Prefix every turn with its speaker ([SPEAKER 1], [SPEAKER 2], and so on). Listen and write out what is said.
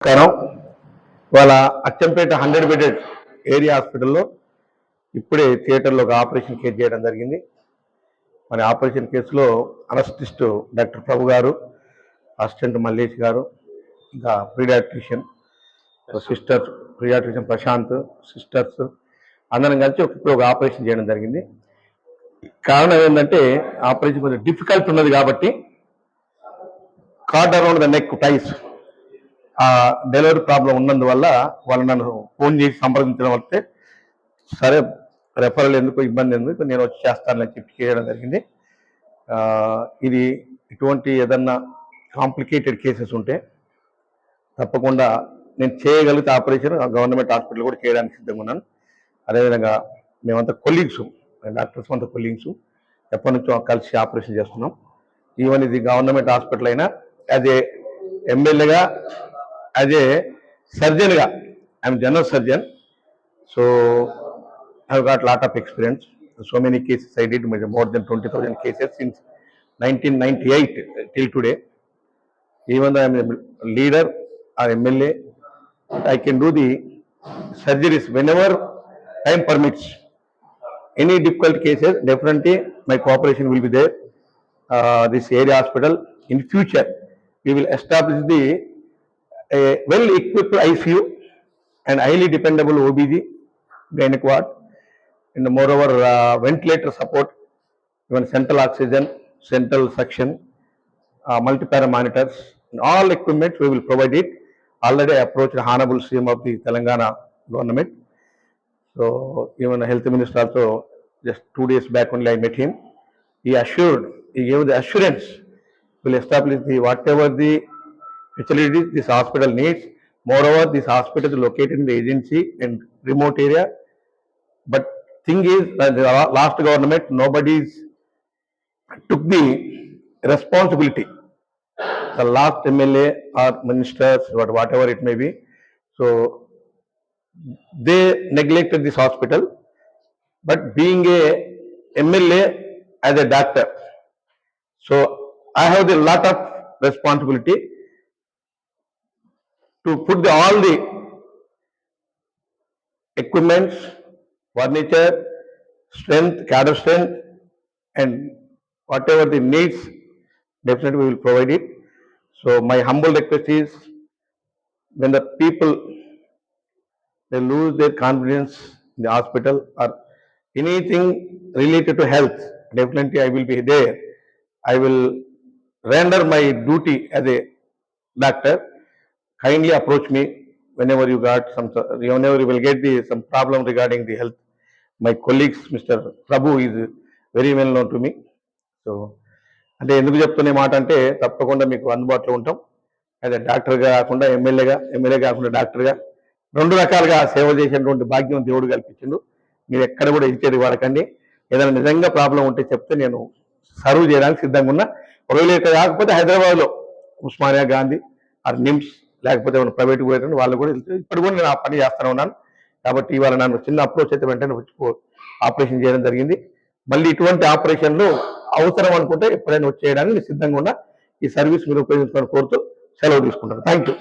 [SPEAKER 1] నమస్కారం. ఇవాళ Achampet 100 bedded area హాస్పిటల్లో ఇప్పుడే థియేటర్లో ఒక ఆపరేషన్ కేసు చేయడం జరిగింది. మరి ఆపరేషన్ కేసులో అనస్థిస్ట్ డాక్టర్ ప్రభు గారు, అసిస్టెంట్ మల్లేష్ గారు, ఇంకా paediatrician sister, paediatrician Prashanth, sisters అందరం కలిసి ఇప్పుడు ఒక ఆపరేషన్ చేయడం జరిగింది. కారణం ఏంటంటే ఆపరేషన్ కొంచెం డిఫికల్ట్ ఉన్నది కాబట్టి cord around the neck ties delivery problem ఉన్నందువల్ల వాళ్ళు నన్ను ఫోన్ చేసి సంప్రదించడం వస్తే సరే రెఫరల్ ఎందుకు ఇబ్బంది ఎందుకు నేను వచ్చి చేస్తానని చెప్పి చేయడం జరిగింది. ఇది ఇటువంటి ఏదన్నా కాంప్లికేటెడ్ కేసెస్ ఉంటే తప్పకుండా నేను చేయగలిగితే ఆపరేషన్ గవర్నమెంట్ హాస్పిటల్ కూడా చేయడానికి సిద్ధంగా ఉన్నాను. అదేవిధంగా మేమంతా కొలీగ్స్, డాక్టర్స్ అంతా కొలీగ్స్, ఎప్పటి నుంచో కలిసి ఆపరేషన్ చేస్తున్నాం. ఈవెన్ ఇది గవర్నమెంట్ హాస్పిటల్ అయినా యాజ్ ఏ ఎమ్మెల్యేగా, యాజ్ ఏ సర్జన్గా, I'm general surgeon, so I've got lot of experience. So many cases I did, more than 20,000 cases since 1998 till today. Even though I'm a leader or MLA, I can do the surgeries whenever time permits. Any difficult cases, definitely my cooperation will be there. This area hospital, in future, we will establish the well-equipped ICU and highly dependable OBG, gynec ward, and moreover ventilator support, even central oxygen, central suction, multi-para monitors, and all equipment we will provide it. Already I approached the Honorable CM of the Telangana government. So even the health minister also, just 2 days back only I met him. He gave the assurance, will establish the whatever the facilities this hospital needs. Moreover, this hospital is located in the agency and remote area. But thing is, the last government, nobody took the responsibility. The last MLA or ministers, whatever it may be, so they neglected this hospital. But being a MLA as a doctor, so I have a lot of responsibility to put all the equipments, furniture, strength, cadre strength, and whatever the needs, definitely we will provide it. So my humble request is, when the people they lose their confidence in the hospital or anything related to health, definitely I will be there. I will render my duty as a doctor. Kindly approach me whenever you will get some problem regarding the health. My colleagues, Mr. Prabhu is very well known to me. So అంటే ఎందుకు చెప్తున్న మాట అంటే తప్పకుండా మీకు అందుబాటులో ఉంటాం. అదే డాక్టర్గా కాకుండా ఎమ్మెల్యే కాకుండా డాక్టర్గా 2 రకాలుగా సేవ చేసేటువంటి భాగ్యం దేవుడు కల్పించిండు. మీరు ఎక్కడ కూడా ఇచ్చేది వాడకండి. ఏదైనా నిజంగా ప్రాబ్లం ఉంటే చెప్తే నేను సర్వ్ చేయడానికి సిద్ధంగా ఉన్నా. ఒకవేళ ఇక్కడ కాకపోతే హైదరాబాద్లో ఉస్మానియా గాంధీ ఆర్ నిమ్స్, లేకపోతే ఏమైనా ప్రైవేట్ పోయేటండి వాళ్ళు కూడా ఇప్పుడు కూడా నేను ఆ పని చేస్తూనే ఉన్నాను. కాబట్టి ఇవాళ నన్ను చిన్న అప్రోచ్ అయితే వెంటనే వచ్చి ఆపరేషన్ చేయడం జరిగింది. మళ్ళీ ఇటువంటి ఆపరేషన్లు అవసరం అనుకుంటే ఎప్పుడైనా వచ్చేయడానికి సిద్ధంగా ఉన్నా. ఈ సర్వీస్ మీరు ఉపయోగించుకొని కోరుతూ సెలవు తీసుకుంటాను. Thank you.